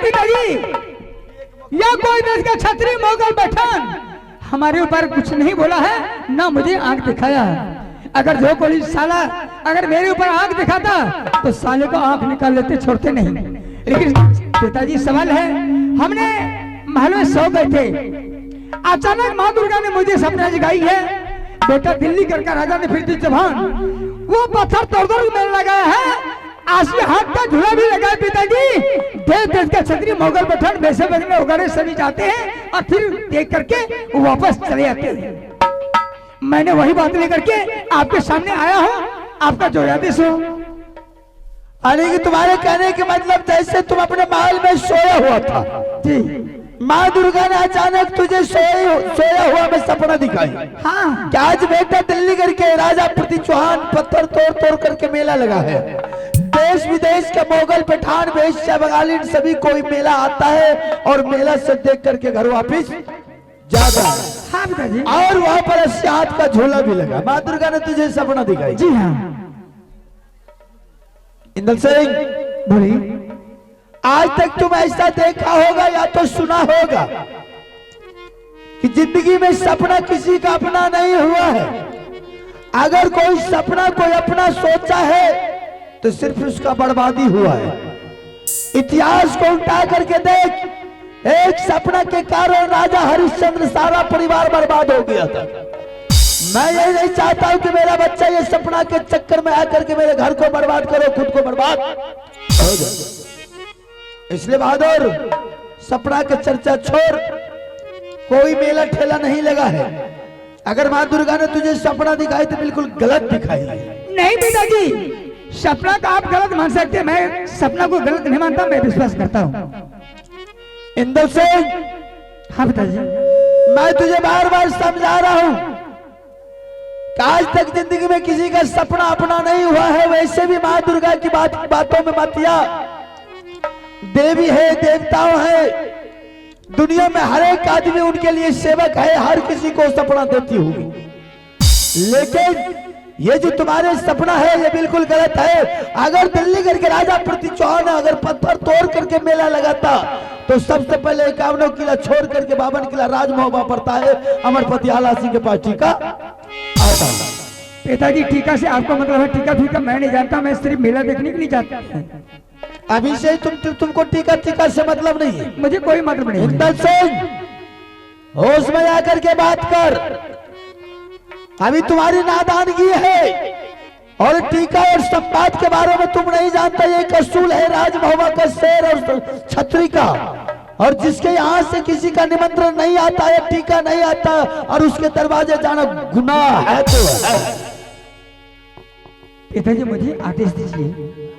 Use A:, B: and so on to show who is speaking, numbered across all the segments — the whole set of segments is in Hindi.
A: पिताजी, या कोई देश का क्षत्रिय मुगल पठान हमारे ऊपर कुछ नहीं बोला है, ना मुझे आंख दिखाया। अगर जो कोई साला अगर मेरे ऊपर आंख दिखाता तो साले को आंख निकाल लेते, छोड़ते नहीं। लेकिन पिताजी सवाल है, हमने महल में सो गए थे, अचानक माँ दुर्गा ने मुझे सपना जगाई है, बेटा दिल्ली करके राजा ने फिर दी जबान, वो पत्थर तोड़ तोड़ मेरे लगाया है, आसमी हाथ का झूला भी लगा है। पिताजी देश देश का क्षत्रिय मुगल पठान वैसे बजने वगैरह सभी जाते हैं और फिर देख करके वो वापस चले जाते हैं। मैंने वही बात लेकर के आपके सामने आया हूँ, आपका जो आदेश हो।
B: यानी कि तुम्हारे कहने के मतलब जैसे तुम अपने महल में सोया हुआ था
A: जी,
B: माँ दुर्गा ने अचानक तुझे सोया हुआ में सपना दिखाई।
A: हाँ,
B: क्या आज बेटा दिल्ली करके राजा पृथ्वी चौहान पत्थर तोड़ तोड़ करके मेला लगा है, देश विदेश के मुगल पठान वेश्या बंगाली सभी कोई मेला आता है और मेला से देख करके घर वापिस जाता है।
A: हाँ पिताजी,
B: और वहां पर 80 हाथ का झोला भी लगा। माँ दुर्गा ने तुझे सपना दिखाई।
A: जी हाँ।
B: इंदल सिंह
A: बोलिए।
B: आज तक तुम ऐसा देखा होगा या तो सुना होगा कि जिंदगी में सपना किसी का अपना नहीं हुआ है। अगर कोई सपना कोई अपना सोचा है तो सिर्फ उसका बर्बादी हुआ है। इतिहास को उल्टा करके देख, एक सपना के कारण राजा हरिश्चंद्र सारा परिवार बर्बाद हो गया था। मैं ये नहीं चाहता हूं कि मेरा बच्चा ये सपना के चक्कर में आकर के मेरे घर को बर्बाद करो, खुद को बर्बाद हो जाए। इसलिए बहादुर सपना के चर्चा छोड़, कोई मेला ठेला नहीं लगा है। अगर माँ दुर्गा ने तुझे सपना दिखाई तो बिल्कुल गलत दिखाई है।
A: नहीं पिताजी, सपना का आप गलत मान सकते, मैं सपना को गलत नहीं मानता, मैं विश्वास करता हूँ।
B: इंदल सिंह,
A: हाँ पिताजी,
B: मैं तुझे बार बार समझा रहा हूं कि आज तक जिंदगी में किसी का सपना अपना नहीं हुआ है। वैसे भी माँ दुर्गा की बातों में मतिया देवी है, देवताओं है, दुनिया में हर एक आदमी उनके लिए सेवक है, हर किसी को सपना देती होगी। लेकिन ये जो तुम्हारे सपना है ये बिल्कुल गलत है। अगर दिल्ली करके राजा पृथ्वी चौहान अगर पत्थर तोड़ करके मेला लगाता तो सबसे पहले 51 किला छोड़ करके 52 किला राजमहल पड़ता है, अमरपति आला सिंह के पास टीका आता।
A: पिताजी टीका से आपको मतलब है टीका फीका मैं नहीं जानता, मैं सिर्फ मेला देखने के लिए जाता।
B: अभी से तुमको टीका से मतलब नहीं है।
A: मुझे कोई मतलब नहीं।
B: इंदल सिंह, होश में आकर के बात कर, अभी तुम्हारी नादानगी है और टीका और संवाद के बारे में तुम नहीं जानता। ये एक असूल है राजभवन का, शेर और छतरी का, और जिसके यहाँ से किसी का निमंत्रण नहीं आता है, टीका नहीं आता और उसके दरवाजे जाना गुनाह है तो है।
A: पिताजी मुझे आदेश दीजिए,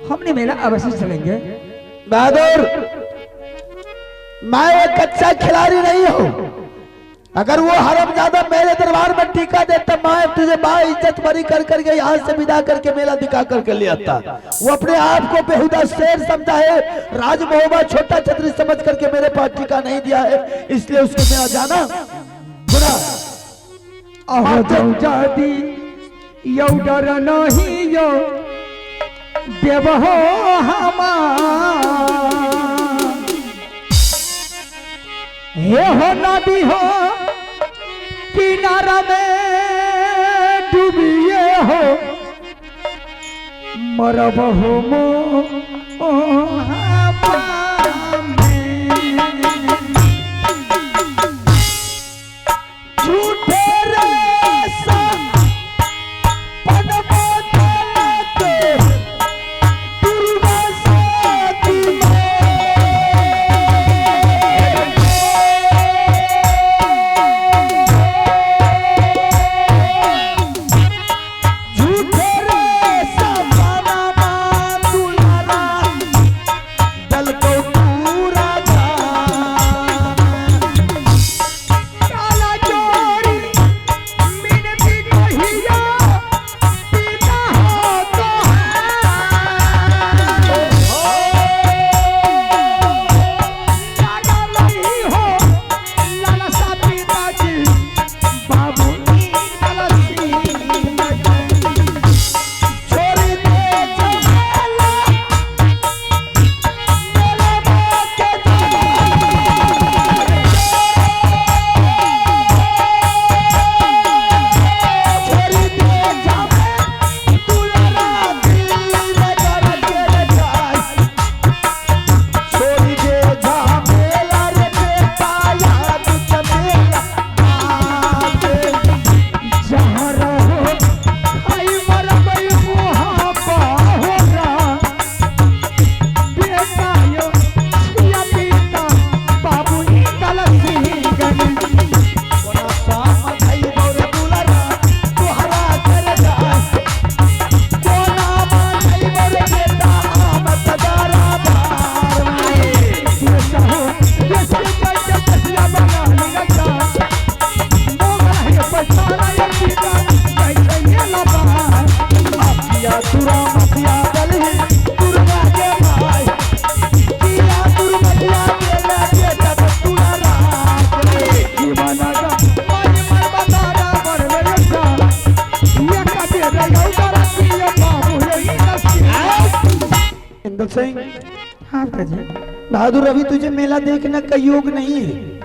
A: हमने मेला अवश्य चलेंगे।
B: बहादुर, मैं एक कच्चा खिलाड़ी नहीं हूँ। अगर वो हरामजादा मेरे दरबार में टीका देता, मैं तुझे इज्जत बरी कर करके यहाँ से विदा करके मेला दिखा करके ले आता। वो अपने आप को बेहुदा शेर समझा है, राजमहोबा छोटा छतरी समझ करके मेरे पास टीका नहीं दिया है, इसलिए उसके मेरा जाना गुनाह।
A: यो डर नहीं यो देवहो हे हो नदी हो किनारा में डूबिए हो मरब हो मो
B: सिंह,
A: हाँ पिताजी।
B: बहादुर अभी तुझे मेला देखने का योग नहीं है,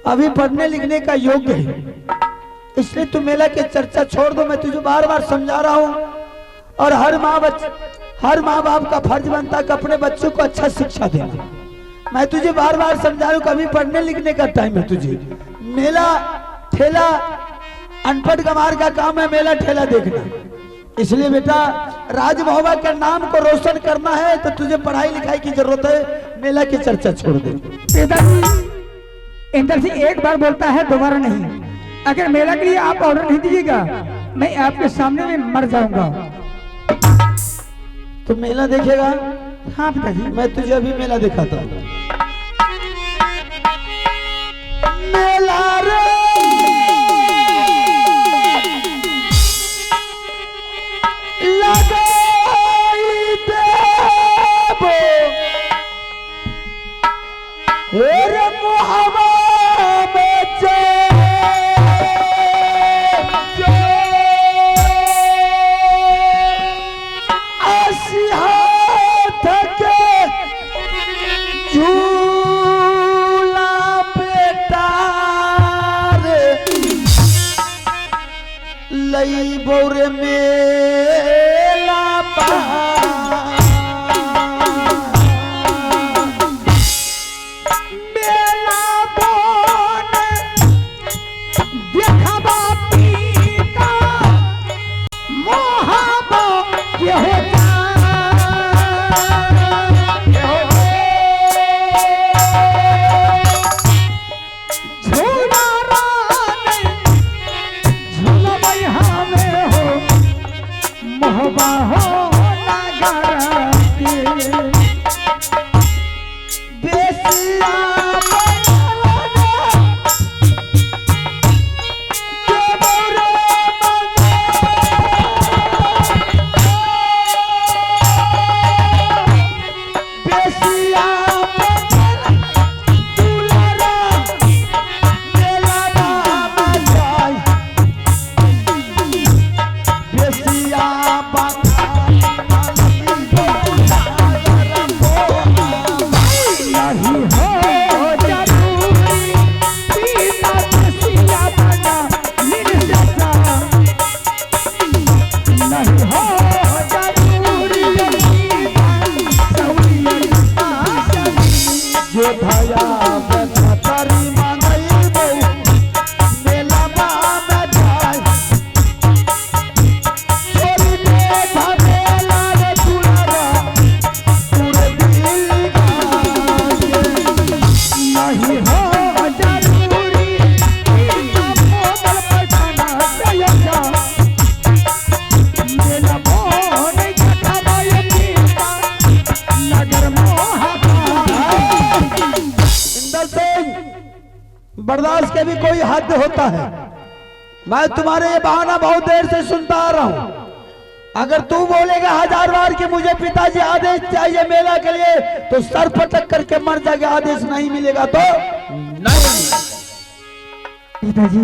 B: अभी पढ़ने लिखने का योग है, इसलिए तू मेला की चर्चा छोड़ दो। मैं तुझे बार बार समझा रहा हूँ, और हर माँ बाप का फर्ज बनता है कि अपने बच्चों को अच्छा शिक्षा देना। मैं तुझे बार बार समझा रहा हूँ, कभी पढ़ने लिखने का टाइम है तुझे। मेला ठेला अनपढ़ गंवार का काम है, मेला ठेला देखना। इसलिए बेटा राज महोबा के नाम को रोशन करना है तो तुझे पढ़ाई लिखाई की जरूरत है, मेला की चर्चा छोड़ दे।
A: पिताजी इंदर सिंह एक बार बोलता है दोबारा नहीं। अगर मेला के लिए आप ऑर्डर नहीं दीजिएगा मैं आपके सामने में मर जाऊंगा।
B: तो मेला देखेगा?
A: हाँ पिताजी।
B: मैं तुझे अभी मेला दिखाता हूँ। मेला रे लगाई देबो रे मोहब्बत बोरे मेला मेला बोन देखबा पीता मोहब्बा के होता बर्दाश्त के भी कोई हद होता है। मैं तुम्हारे ये बहाना बहुत देर से सुनता आ रहा हूं। अगर तू बोलेगा 1000 बार कि मुझे पिताजी आदेश चाहिए मेला के लिए तो सर पटक करके मर जाएगा। आदेश नहीं मिलेगा तो नहीं।
A: पिताजी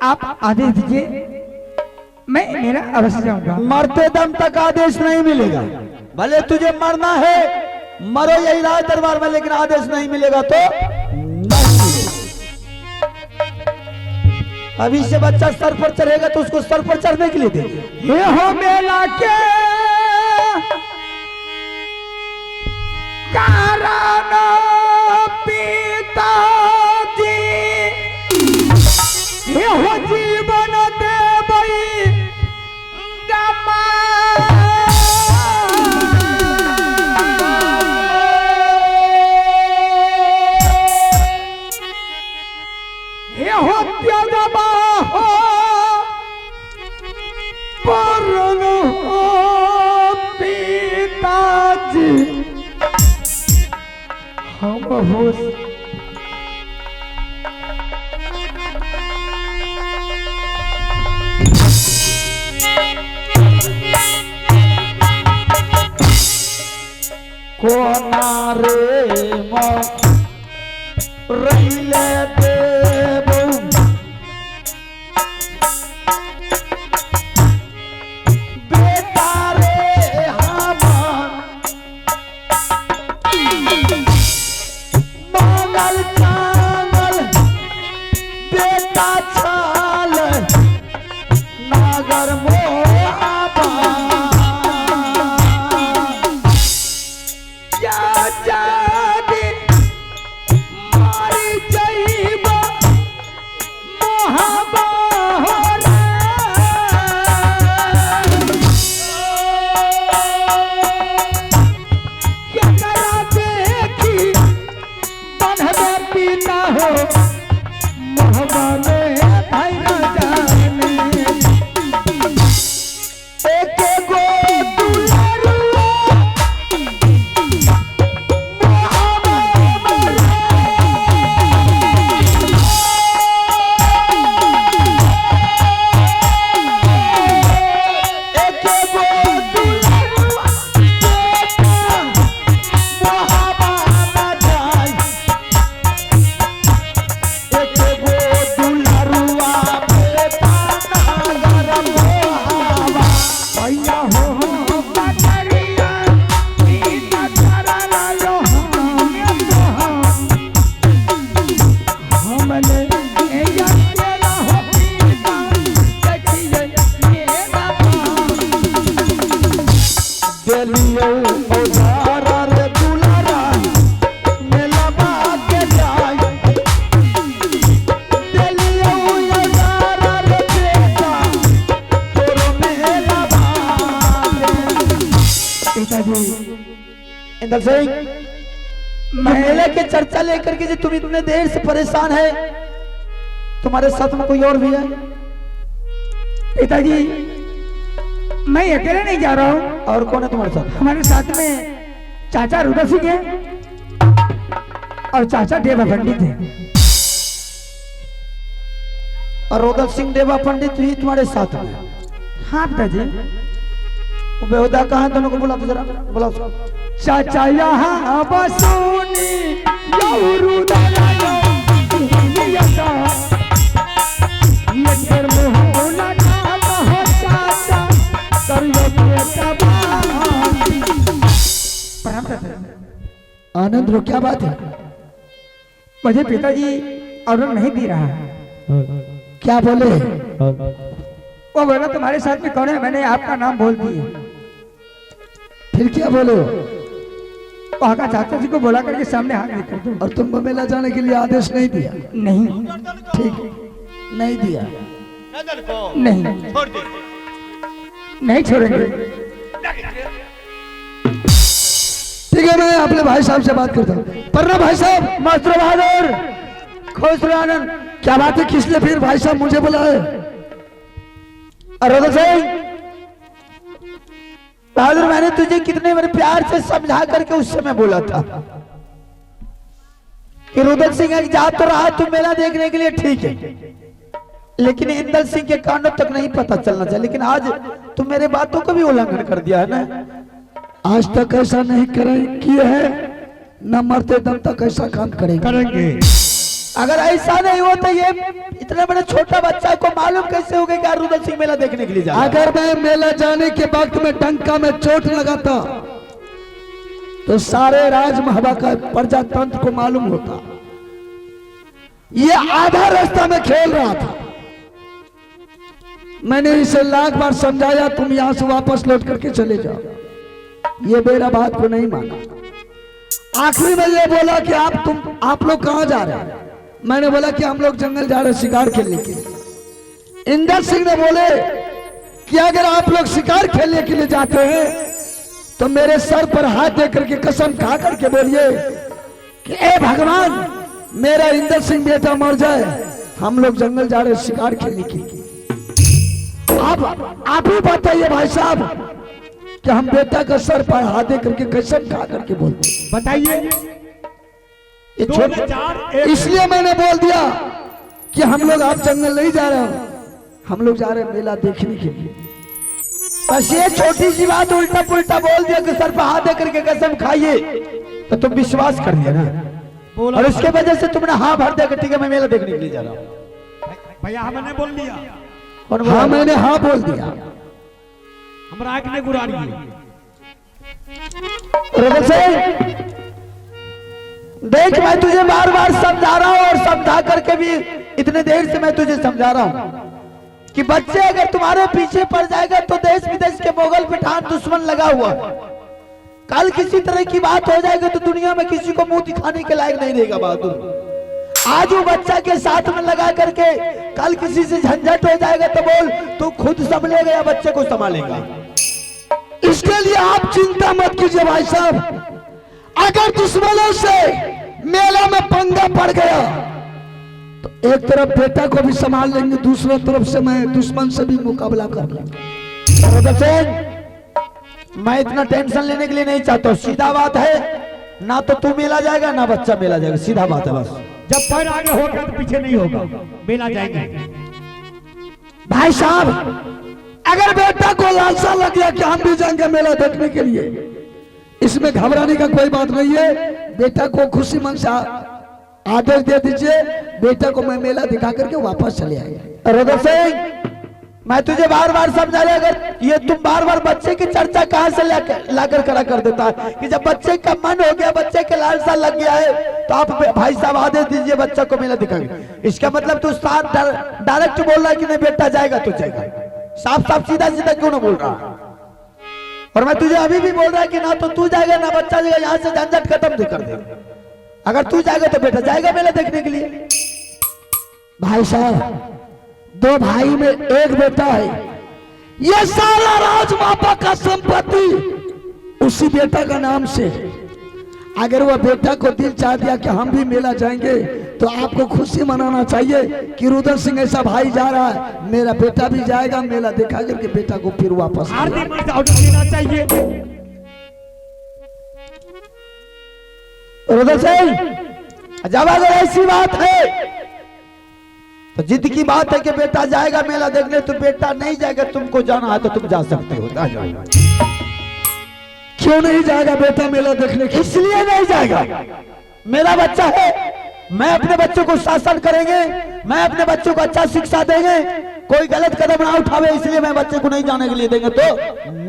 A: आप आदेश दीजिए, मैं मेरा अवश्य जाऊंगा।
B: मरते दम तक आदेश नहीं मिलेगा। भले तुझे मरना है मरो यही राज दरबार में, लेकिन आदेश नहीं मिलेगा तो अभी से बच्चा सर पर चढ़ेगा तो उसको सर पर चढ़ने के लिए देंगे।
A: ये हो मेला के कारण पिताजी, ये हो जीवन देवई गमा, ये हो त्यागबा हो परन हो पिताजी, हम हो
B: कोना रे मो रहिले देबो बेटा रे हमार मांगल चांगल बेटा छाल नागर मोहाबा
A: या जाने मारी जइबा मोहब्बा हो रे। एकरा देखी बन्हबे पीता हो मोहब्बा में भाई न जाने।
B: एक गो दुलरुआ एक गो दुलरुआ बेटा मोहब्बा न जाय एक गो दुलरुआ बेटा नागर मोहाबा
A: भैया हो पकड़िया पीता चरना लो हमने या तेरा हो पीता देखिए मेरा
B: देलियो औजारा रे दुलारा मेलबा के जाय देलियो औजारा रे बेटा तोरो मेलबा
A: पिताजी
B: इंदर सिंह मेले की चर्चा लेकर के जो तुम इतने देर से परेशान है तुम्हारे साथ में कोई और भी है?
A: पिताजी मैं अकेले नहीं जा रहा हूँ,
B: और कौन है तुम्हारे साथ?
A: हमारे साथ में चाचा रुद्र सिंह है और चाचा देवा पंडित है।
B: और रोदल सिंह देवा पंडित भी तुम्हारे साथ में?
A: हाँ पिताजी।
B: वो बेहुदा कहाँ है? दोनों को बुला तो जरा बुलाओ।
A: चाचा यहाँ बसोनी रुद्र लेकर मोहला नाम हो चाचा करियो बेटा प्रणाम चाचा।
B: आनंद रो क्या बात है?
A: मुझे पिताजी ऑर्डर नहीं दे रहा है।
B: क्या बोले?
A: वो बोला तुम्हारे साथ में कौन है, मैंने आपका नाम बोल दिया।
B: फिर क्या बोले?
A: वहाँ का चाचा जी को बोला करके सामने हाथ लेकर दो।
B: और तुमको मेला जाने के लिए आदेश नहीं दिया?
A: नहीं
B: ठीक है, नहीं दिया।
A: नहीं नहीं छोड़ेंगे।
B: ठीक है, मैं अपने भाई साहब से बात करता हूँ। परना भाई साहब, मास्टर बहादुर, खुश रहो आनंद। क्या बात है, किस लिए फिर भाई साहब मुझे बुलाए? अरे बहादुर, मैंने तुझे कितने बड़े प्यार से समझा करके उस समय बोला था कि रुदल सिंह जा तो रहा तुम मेला देखने के लिए, ठीक है, लेकिन इंदल सिंह के कानों तक नहीं पता चलना चाहिए। लेकिन आज तुम मेरे बातों को भी उल्लंघन कर दिया है ना। आज तक ऐसा नहीं किए है, न मरते दम तक ऐसा काम करेंगे। अगर ऐसा नहीं हो तो ये इतना बड़ा छोटा बच्चा को मालूम कैसे होगा कि रुदल सिंह मेला देखने के लिए जा रहा है? अगर मैं मेला जाने के वक्त में डंका में चोट लगाता तो सारे राज महबा का प्रजातंत्र को मालूम होता। ये आधा रास्ता में खेल रहा था। मैंने इसे लाख बार समझाया, तुम यहां से वापस लौट करके चले जाओ। ये मेरा बात को नहीं माना। आखिरी में ये बोला कि आप लोग कहां जा रहे हैं? मैंने बोला कि हम लोग जंगल जा रहे हैं शिकार खेलने के लिए। इंदर सिंह ने बोले कि अगर आप लोग शिकार खेलने के लिए जाते हैं तो मेरे सर पर हाथ दे करके कसम खा करके बोलिए कि ए भगवान, मेरा इंदर सिंह बेटा मर जाए, हम लोग जंगल जा रहे हैं शिकार खेलने के लिए। आप ही बताइए भाई साहब कि हम बेटा का सर पर हाथ दे करके कसम खा करके बोलते?
A: बताइए।
B: इसलिए मैंने बोल दिया कि हम लोग आप जंगल नहीं जा रहे हो, हम लोग जा रहे हैं मेला देखने के लिए। बस ये छोटी सी बात उल्टा पुल्टा बोल दिया कि सर पर हाथ दे करके कसम खाइए, तो तुम विश्वास कर लिया ना। और उसके वजह से तुमने हाँ भर दिया कि ठीक है मैं मेला देखने के लिए जा रहा हूँ।
C: भैया हमने बोल दिया,
B: और हाँ मैंने हाँ बोल दिया।
C: हमरा आँख ने गुरारी।
B: देख मैं तुझे बार बार समझा रहा हूँ और समझा करके भी इतने देर से मैं तुझे समझा रहा हूँ कि बच्चे अगर तुम्हारे पीछे पड़ जाएगा तो देश विदेश के मुगल पठान दुश्मन लगा हुआ, कल किसी तरह की बात हो जाएगी तो दुनिया में किसी को मुंह दिखाने के लायक नहीं रहेगा बहादुर। आज वो बच्चा के साथ में लगा करके कल किसी से झंझट हो जाएगा तो बोल तू खुद संभलेगा या बच्चे को संभालेगा।
C: इसके लिए आप चिंता मत कीजिए भाई साहब। अगर दुश्मनों से मेला में पंगा पड़ गया तो एक तरफ बेटा को भी संभाल लेंगे, दूसरी तरफ से मैं दुश्मन से भी मुकाबला कर लेंगे।
B: मैं इतना टेंशन लेने के लिए नहीं चाहता हूँ, सीधा बात है, ना तो तू मेला जाएगा ना बच्चा मेला जाएगा, सीधा बात है बस।
D: जब पैर आगे होगा तो पीछे नहीं होगा, मेला जाएंगे।
C: भाई साहब अगर बेटा को लालसा लग गया कि हम भी जाएंगे मेला देखने के लिए, इसमें घबराने का कोई बात नहीं है। बेटा को खुशी मन से आदेश दे दीजिए, बेटा को मैं मेला दिखा करके वापस चले आएंगे।
B: रुद्र सिंह मैं तुझे बार बार समझा रहा, अगर ये तुम बार बार बच्चे की चर्चा कहां से लाकर खड़ा कर देता है कि जब बच्चे का मन हो गया, बच्चे के लालसा लग गया है तो आप भाई साहब आदेश दीजिए बच्चा को मेला दिखाएंगे। इसका मतलब तू साफ डायरेक्ट बोल रहा है कि नहीं बेटा जाएगा तो जाएगा, साफ साफ सीधा सीधा क्यों ना बोल रहा। और मैं तुझे अभी भी बोल रहा है कि ना तो तू जाएगा ना बच्चा जाएगा, यहाँ से झंझट खत्म कर दे। अगर तू जाएगा तो बेटा जाएगा मेला देखने के लिए।
C: भाई साहब दो भाई में एक बेटा है, ये सारा राजमाता का संपत्ति उसी बेटा का नाम से। अगर वह बेटा को दिल चाह दिया कि हम भी मेला जाएंगे तो आपको खुशी मनाना चाहिए कि रुद्र सिंह ऐसा भाई जा रहा है, मेरा बेटा भी जाएगा मेला दिखा करके बेटा को फिर वापस
D: चाहिए।
B: रुद्र सिंह जब अगर ऐसी बात है तो जिद की बात है कि बेटा जाएगा मेला देखने, तो बेटा नहीं जाएगा, तुमको जाना है तो तुम जा सकते हो।
C: क्यों नहीं जाएगा बेटा मेला देखने?
B: इसलिए नहीं जाएगा, मेरा बच्चा है, मैं अपने बच्चों को शासन करेंगे, मैं अपने बच्चों को अच्छा शिक्षा देंगे, कोई गलत कदम ना उठावे, इसलिए मैं बच्चे को नहीं जाने के लिए देंगे तो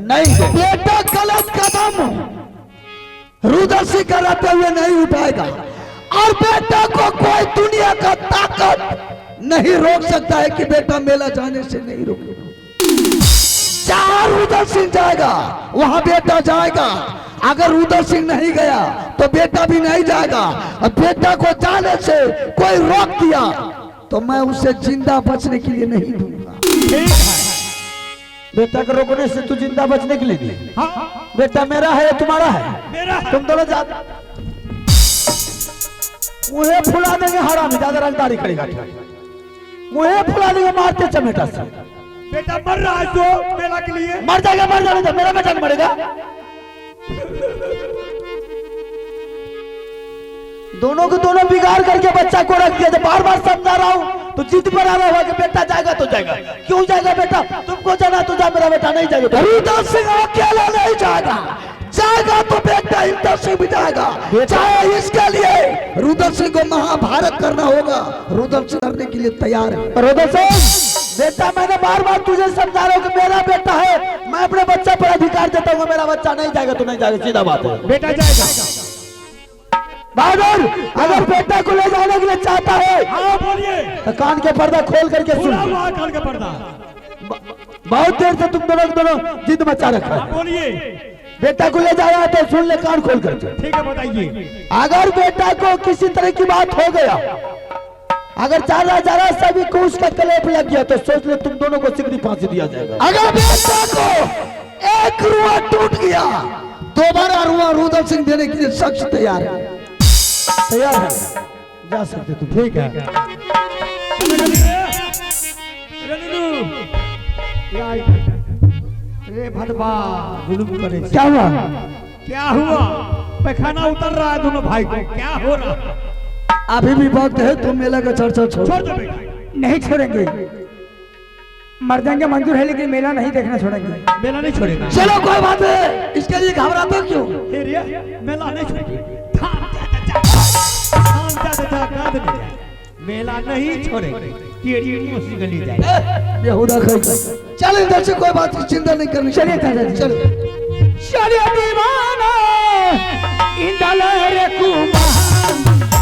B: नहीं।
C: बेटा गलत कदम रुद्र सिंह कराते हुए नहीं उठाएगा और बेटा को कोई दुनिया का ताकत नहीं रोक सकता है कि बेटा मेला जाने से नहीं रोकेगा। जहां रुद्र सिंह जाएगा वहां बेटा जाएगा, अगर रुद्र सिंह नहीं गया तो बेटा भी नहीं जाएगा, और बेटा को जाने से कोई रोक दिया तो मैं उसे जिंदा बचने के लिए नहीं दूंगा।
B: बेटा को रोकने से तू जिंदा बचने के लिए नहीं?
D: हाँ।
B: बेटा मेरा है तुम्हारा है,
D: मेरा है।
B: तुम दोनों जाते मुझे फुला देंगे, हराम ज्यादा रंगदारी करेगा, मुझे फुला देंगे मारते चमेटा से।
D: बेटा मर रहा है तो मेला के लिए
B: मर जाएगा, मर जाने दो, मेरा बेटा नहीं मरेगा। दोनों को दोनों बिगाड़ करके बच्चा को रख दिया। जब बार बार समझा रहा हूँ तो जिद पर आ रहा हुआ कि बेटा जाएगा तो जाएगा। क्यों जाएगा बेटा? तुमको जाना तो जा, मेरा बेटा नहीं जाएगा।
C: रुद्र सिंह अकेला नहीं जाएगा, जाएगा तो बेटा इंद्र सिंह भी जाएगा। चाहे इसके लिए रुद्र सिंह को महाभारत करना होगा, रुद्र सिंह करने के लिए तैयार है।
B: रुद्र सिंह बेटा मैंने बार बार तुझे समझा रहा हूँ कि मेरा बेटा है, मैं अपने बच्चे पर अधिकार देता हूँ, मेरा बच्चा नहीं जाएगा तो नहीं जाएगा, सीधा बात है।
D: बेटा जाएगा।
B: बहादुर अगर बेटा को ले जाने के लिए चाहता है,
D: हाँ बोलिए,
B: तो कान के पर्दा खोल करके सुन।
D: कान का पर्दा।
B: बहुत देर से तुम दोनों जिद मचा रखा है।
D: बोलिए,
B: बेटा को ले जा रहा है तो सुन ले कान खोल करके।
D: ठीक है बताइए।
B: अगर बेटा को किसी तरह की बात हो गया, अगर जरा सा भी कुछ का कलेप लग गया तो सोच ले तुम दोनों को सिगड़ी फांसी दिया जाएगा।
C: अगर बेटा को एक रुआ टूट गया, दोबारा रुआ रुद्र सिंह देने के लिए शख्स तैयार है।
B: तैयार है, जा सकते तुम। ठीक है
D: रे भदवा जुलूम करे।
C: क्या हुआ?
D: क्या हुआ? पैखाना उतर रहा है दोनों भाई को, क्या हो रहा?
C: अभी भी वक्त है, तुम मेला का चर्चा छोड़
D: दो बेटा।
A: नहीं छोड़ेंगे, मर जाएंगे मंजूर है, लेकिन मेला नहीं देखना छोड़ेंगे।
D: मेला नहीं छोड़ेगा।
C: चलो कोई बात है, इसके लिए घबराते हो क्यों?
D: मेला नहीं छोड़ेंगे, मेला नहीं छोड़ेंगे, गली जाए।
C: यहूदा खाई चल इधर से, कोई बात की चिंता नहीं करनी। चलिए दादाजी
A: चलिए दीवाना इंदल रे कुमार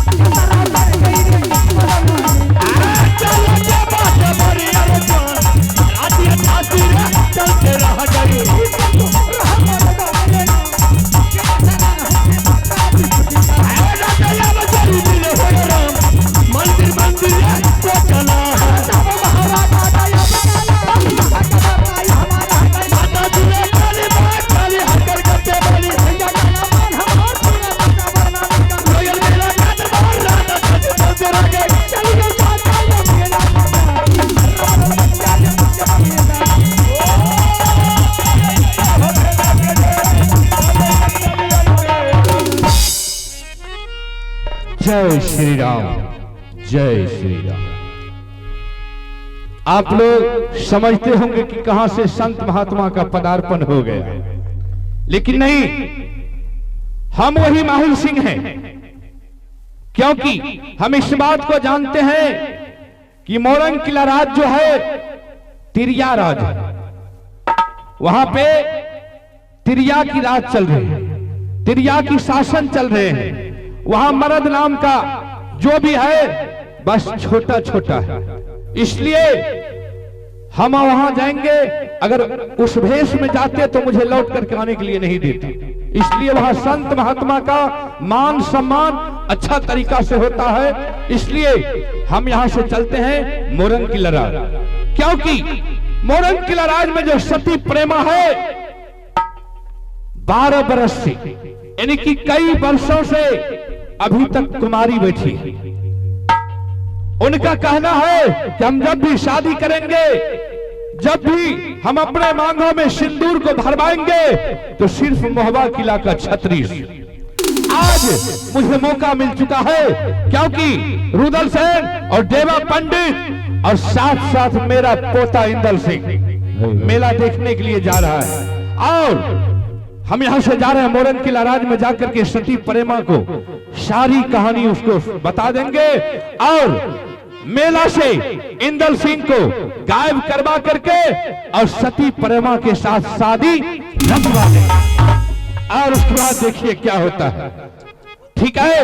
E: जय श्री राम, जय श्री राम। आप लोग समझते होंगे कि कहां से संत महात्मा का पदार्पण हो गया, लेकिन नहीं, हम वही माहिल सिंह हैं, क्योंकि हम इस बात को जानते हैं कि मोरंग किला राज जो है तिरिया राज है। वहां पे तिरिया की राज चल रही है, तिरिया की शासन चल रहे हैं। वहां मर्द नाम का जो भी है बस छोटा छोटा है, इसलिए हम वहां जाएंगे। अगर उस भेष में जाते तो मुझे लौट करके आने के लिए नहीं देते, इसलिए वहां संत महात्मा का मान सम्मान अच्छा तरीका से होता है। इसलिए हम यहां से चलते हैं मोरंग किला राज, क्योंकि मोरंग किला राज में जो सती प्रेमा है 12 बरस से, यानी कि कई वर्षों से अभी तक कुमारी बैठी है। उनका कहना है कि हम जब भी शादी करेंगे, जब भी हम अपने मांगों में सिंदूर को भरवाएंगे, तो सिर्फ महुआ किला का छतरी। आज मुझे मौका मिल चुका है, क्योंकि रुदल सेन और देवा पंडित और साथ साथ मेरा पोता इंदल सिंह मेला देखने के लिए जा रहा है। और हम यहां से जा रहे हैं मोरंग किला राज में जाकर के सती प्रेमा को सारी कहानी उसको बता देंगे, और मेला से इंदल सिंह को गायब करवा करके और सती प्रेमा के साथ शादी रचवा देंगे। और उसके बाद देखिए क्या होता है, ठीक है?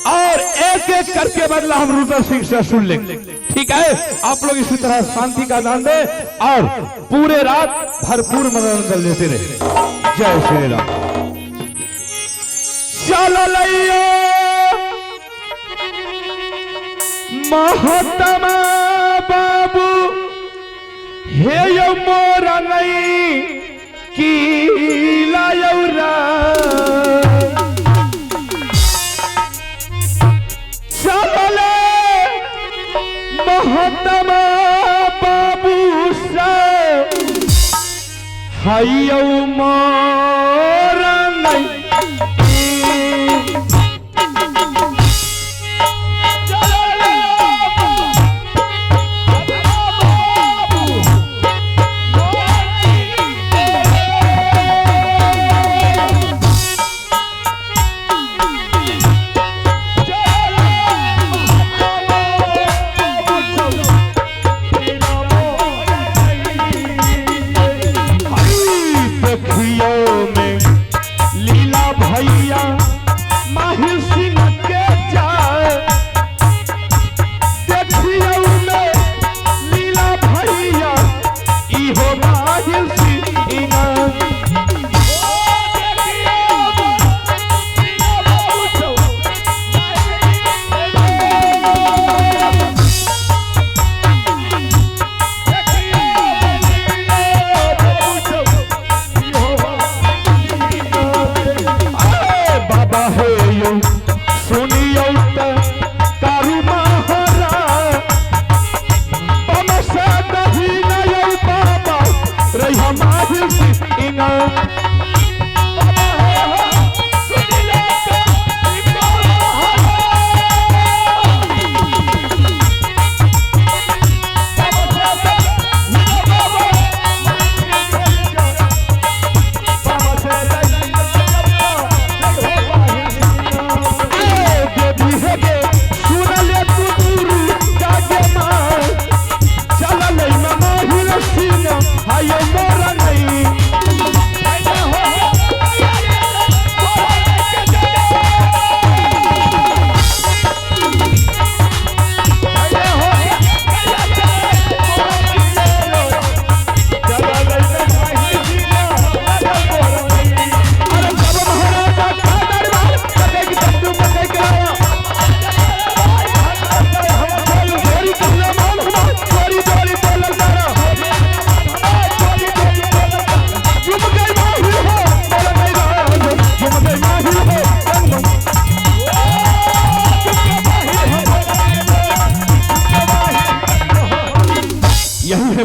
E: और एक एक करके बदला हम रुद्र सिंह से सुन लेंगे, ठीक है? आप लोग इसी तरह शांति का दान दें और पूरे रात भरपूर मनोरंजन लेते रहे। जय श्री राम। चलो लइयो महात्मा बाबू हे यो मोरा नहीं की लायौरा, चलो महात्मा बाबू से हायो मोरा नहीं।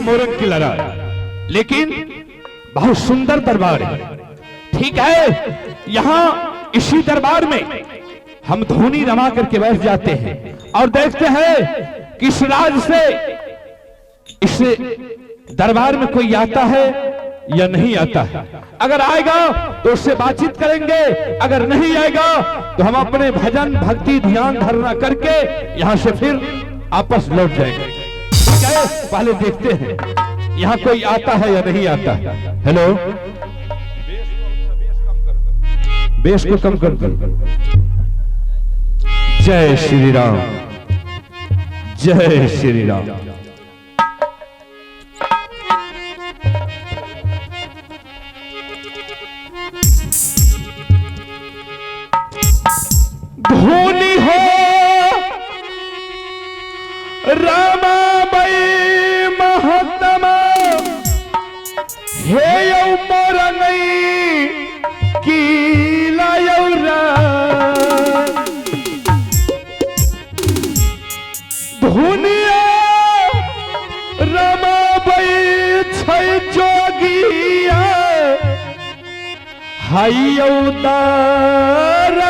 E: मोरंग किला राज, लेकिन बहुत सुंदर दरबार है, ठीक है? यहां इसी दरबार में हम धुनी रमा करके बैठ जाते हैं और देखते हैं कि इस राज से इस दरबार में कोई आता है या नहीं आता है। अगर आएगा तो उससे बातचीत करेंगे, अगर नहीं आएगा तो हम अपने भजन भक्ति ध्यान धरना करके यहां से फिर आपस लौट जाएंगे। ठीक है, पहले देखते हैं यहां कोई आता है या नहीं आता है। हेलो, बेस को कम कर दो। जय श्री राम, जय श्री राम। धोनी हो रामाबाई महात्मा हे यौ मोरा नहीं की लायौरा धुनिया रामाबाई छै जोगिया हायौ तारा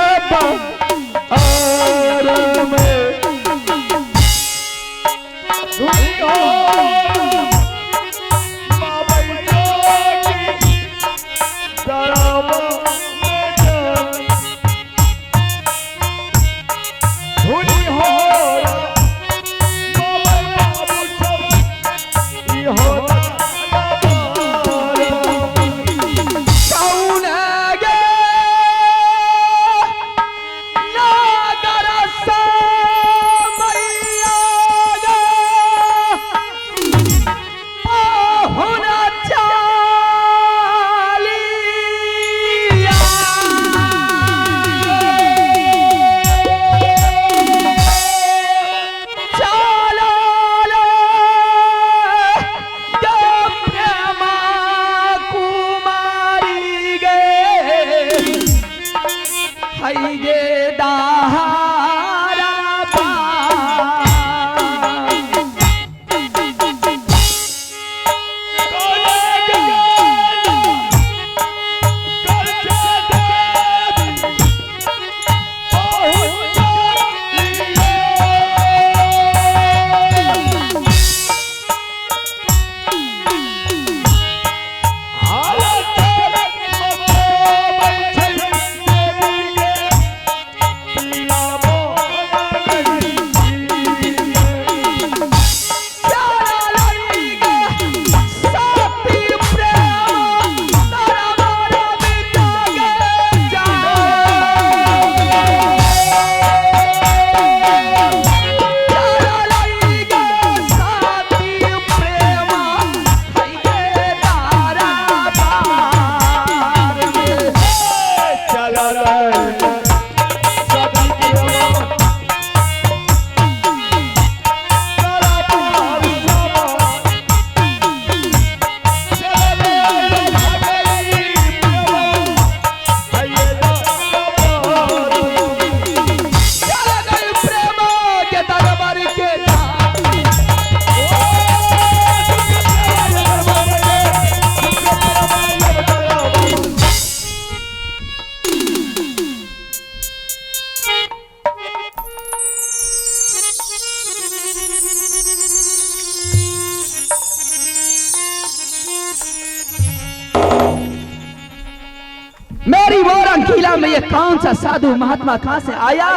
A: रंगीला में ये कौन सा साधु महात्मा कहां से आया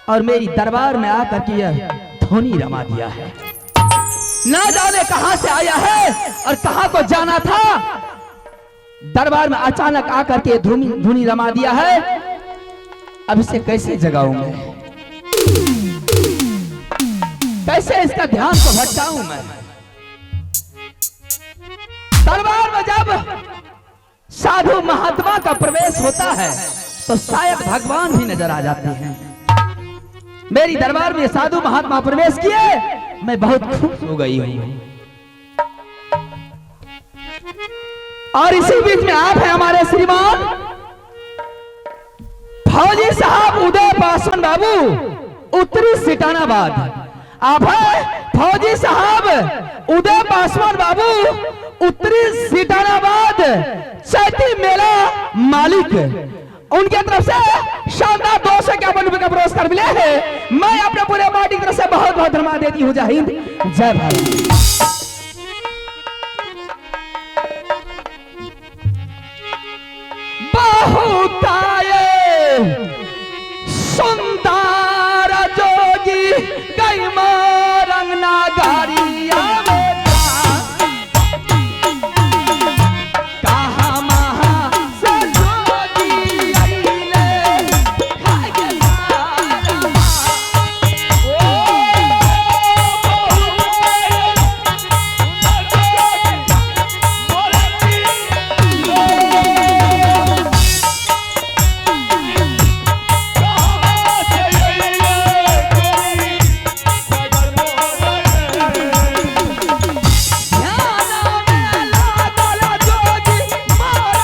A: और मेरी दरबार में आकर के यह धुनी रमा दिया है। ना जाने कहां से आया है और कहां को जाना था। दरबार में अचानक आकर के धुनी रमा दिया है। अब इसे कैसे जगाऊं मैं, कैसे इसका ध्यान को भटकाऊं मैं। दरबार में जब साधु महात्मा का प्रवेश होता है तो शायद भगवान भी नजर आ जाते हैं। मेरी दरबार में साधु महात्मा प्रवेश किए, मैं बहुत खुश हो गई हूं। और इसी बीच में आप हैं हमारे श्रीमान फौजी साहब उदय पासवान बाबू, उत्तरी सिटानाबाद। आप हैं फौजी साहब उदय पासवान बाबू, उत्तरी सिटानाबाद, चैती मेला मालिक। उनके तरफ से शानदार 200 का ₹50 का पुरस्कार मिला है। मैं अपने पूरे पार्टी की तरफ से बहुत बहुत धन्यवाद देती हूँ। जय हिंद, जय भारत।